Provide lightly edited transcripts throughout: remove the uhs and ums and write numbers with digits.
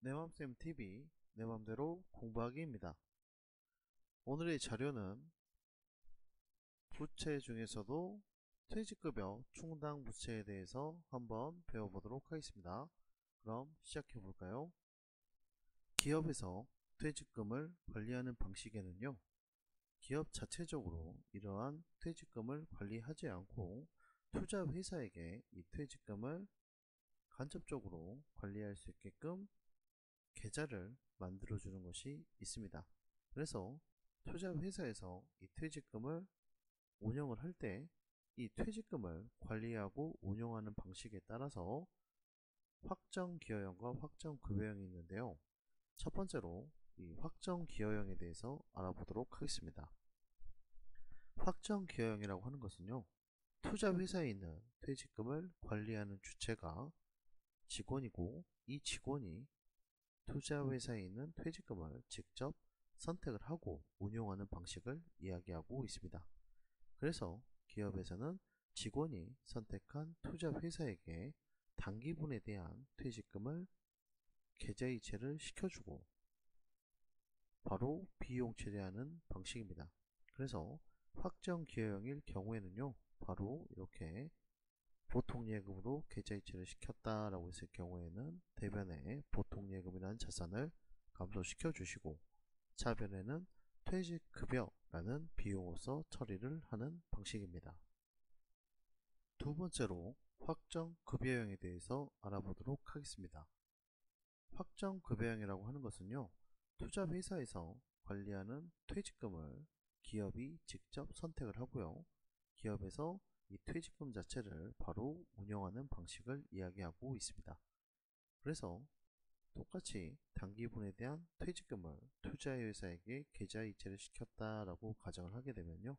내맘쌤TV 내맘대로 공부하기입니다. 오늘의 자료는 부채 중에서도 퇴직급여 충당 부채에 대해서 한번 배워보도록 하겠습니다. 그럼 시작해 볼까요? 기업에서 퇴직금을 관리하는 방식에는요, 기업 자체적으로 이러한 퇴직금을 관리하지 않고 투자회사에게 이 퇴직금을 간접적으로 관리할 수 있게끔 계좌를 만들어주는 것이 있습니다. 그래서 투자회사에서 이 퇴직금을 운영을 할 때 이 퇴직금을 관리하고 운영하는 방식에 따라서 확정기여형과 확정급여형이 있는데요. 첫 번째로 이 확정기여형에 대해서 알아보도록 하겠습니다. 확정기여형이라고 하는 것은요, 투자회사에 있는 퇴직금을 관리하는 주체가 직원이고, 이 직원이 투자회사에 있는 퇴직금을 직접 선택을 하고 운용하는 방식을 이야기하고 있습니다. 그래서 기업에서는 직원이 선택한 투자회사에게 단기분에 대한 퇴직금을 계좌이체를 시켜주고 바로 비용 처리하는 방식입니다. 그래서 확정기여형일 경우에는요, 바로 이렇게 보통예금으로 계좌이체를 시켰다라고 했을 경우에는 대변에 보통예금이라는 자산을 감소시켜 주시고, 차변에는 퇴직급여라는 비용으로서 처리를 하는 방식입니다. 두 번째로 확정급여형에 대해서 알아보도록 하겠습니다. 확정급여형이라고 하는 것은요, 투자회사에서 관리하는 퇴직금을 기업이 직접 선택을 하고요, 기업에서 이 퇴직금 자체를 바로 운영하는 방식을 이야기하고 있습니다. 그래서 똑같이 단기분에 대한 퇴직금을 투자회사에게 계좌이체를 시켰다라고 가정을 하게 되면요,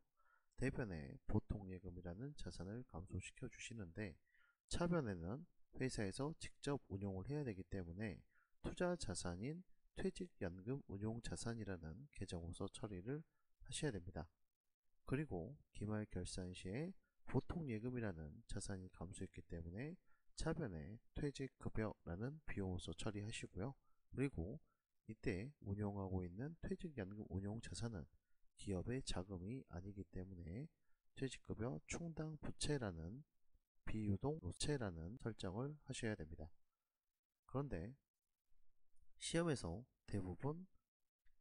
대변에 보통예금이라는 자산을 감소시켜 주시는데, 차변에는 회사에서 직접 운용을 해야 되기 때문에 투자자산인 퇴직연금 운용자산이라는 계정으로서 처리를 하셔야 됩니다. 그리고 기말결산 시에 보통예금이라는 자산이 감소했기 때문에 차변에 퇴직급여라는 비용으로서 처리하시고요. 그리고 이때 운용하고 있는 퇴직연금 운용자산은 기업의 자금이 아니기 때문에 퇴직급여 충당 부채라는 비유동 노채라는 설정을 하셔야 됩니다. 그런데 시험에서 대부분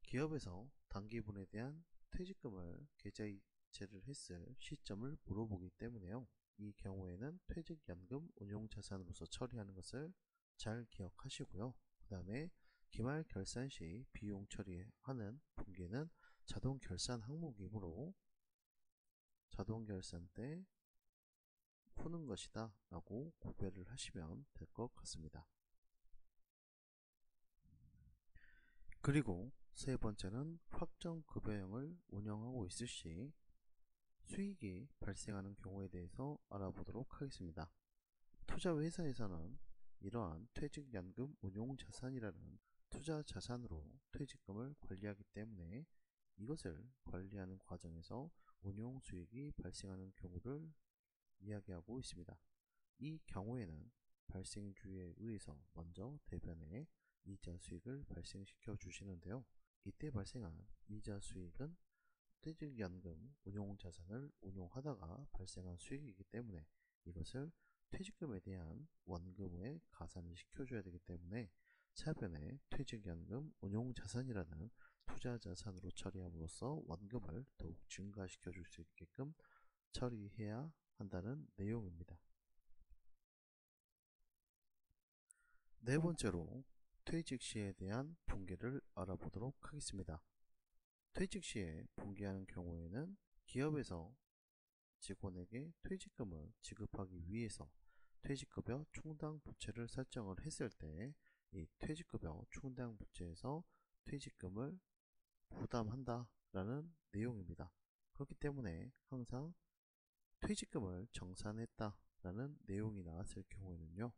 기업에서 단기분에 대한 퇴직금을 계좌이체를 했을 시점을 물어보기 때문에요, 이 경우에는 퇴직연금 운용자산으로서 처리하는 것을 잘 기억하시고요. 그 다음에 기말결산 시 비용 처리하는 분기는 자동결산 항목이므로 자동결산 때 푸는 것이다 라고 구별을 하시면 될 것 같습니다. 그리고 세 번째는 확정급여형을 운영하고 있을 시 수익이 발생하는 경우에 대해서 알아보도록 하겠습니다. 투자회사에서는 이러한 퇴직연금 운용자산이라는 투자자산으로 퇴직금을 관리하기 때문에 이것을 관리하는 과정에서 운용수익이 발생하는 경우를 이야기하고 있습니다. 이 경우에는 발생주의에 의해서 먼저 대변에 이자 수익을 발생시켜 주시는데요, 이때 발생한 이자 수익은 퇴직연금 운용자산을 운용하다가 발생한 수익이기 때문에 이것을 퇴직금에 대한 원금에 가산을 시켜줘야 되기 때문에 차변에 퇴직연금 운용자산이라는 투자자산으로 처리함으로써 원금을 더욱 증가시켜 줄 수 있게끔 처리해야 한다는 내용입니다. 네 번째로 퇴직 시에 대한 분기를 알아보도록 하겠습니다. 퇴직 시에 분기하는 경우에는 기업에서 직원에게 퇴직금을 지급하기 위해서 퇴직급여 충당 부채를 설정을 했을 때 이 퇴직급여 충당 부채에서 퇴직금을 부담한다 라는 내용입니다. 그렇기 때문에 항상 퇴직금을 정산했다 라는 내용이 나왔을 경우에는요,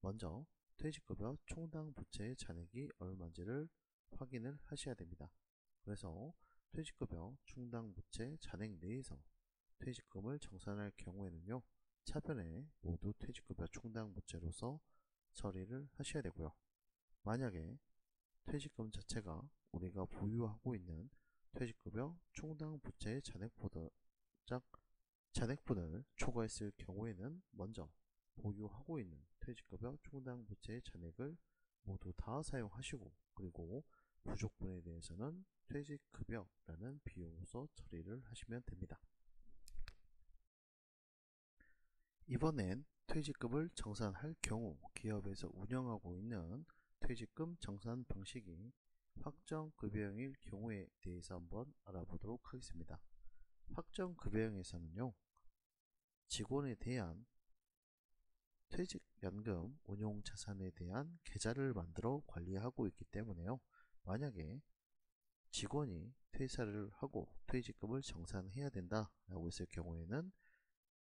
먼저 퇴직급여 충당 부채의 잔액이 얼마인지를 확인을 하셔야 됩니다. 그래서 퇴직급여 충당 부채 잔액 내에서 퇴직금을 정산할 경우에는요, 차변에 모두 퇴직급여 충당 부채로서 처리를 하셔야 되고요. 만약에 퇴직금 자체가 우리가 보유하고 있는 퇴직급여 충당 부채의 잔액분을 초과했을 경우에는 먼저 보유하고 있는 퇴직급여 충당 부채의 잔액을 모두 다 사용하시고, 그리고 부족분에 대해서는 퇴직급여라는 비용으로서 처리를 하시면 됩니다. 이번엔 퇴직금을 정산할 경우 기업에서 운영하고 있는 퇴직금 정산 방식이 확정급여형일 경우에 대해서 한번 알아보도록 하겠습니다. 확정급여형에서는요, 직원에 대한 퇴직연금 운용자산에 대한 계좌를 만들어 관리하고 있기 때문에요, 만약에 직원이 퇴사를 하고 퇴직금을 정산해야 된다라고 했을 경우에는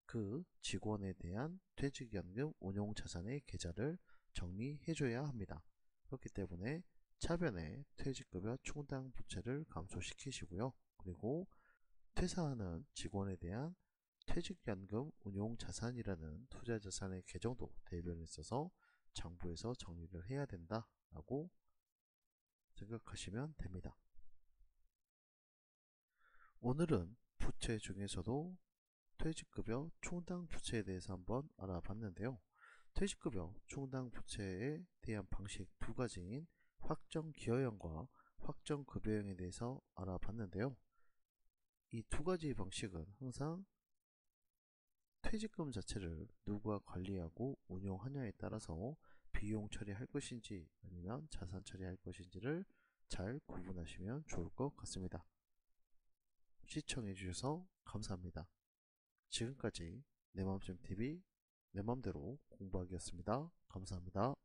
그 직원에 대한 퇴직연금 운용자산의 계좌를 정리해줘야 합니다. 그렇기 때문에 차변에 퇴직급여 충당 부채를 감소시키시고요. 그리고 퇴사하는 직원에 대한 퇴직연금 운용자산이라는 투자자산의 계정도 대변에 있어서 정부에서 정리를 해야 된다라고 생각하시면 됩니다. 오늘은 부채 중에서도 퇴직급여 충당 부채에 대해서 한번 알아봤는데요. 퇴직급여 충당 부채에 대한 방식 두 가지인 확정기여형과 확정급여형에 대해서 알아봤는데요. 이 두 가지 방식은 항상 퇴직금 자체를 누가 관리하고 운용하냐에 따라서 비용 처리할 것인지 아니면 자산 처리할 것인지를 잘 구분하시면 좋을 것 같습니다. 시청해 주셔서 감사합니다. 지금까지 내맘쌤TV 내맘대로 공부하기였습니다. 감사합니다.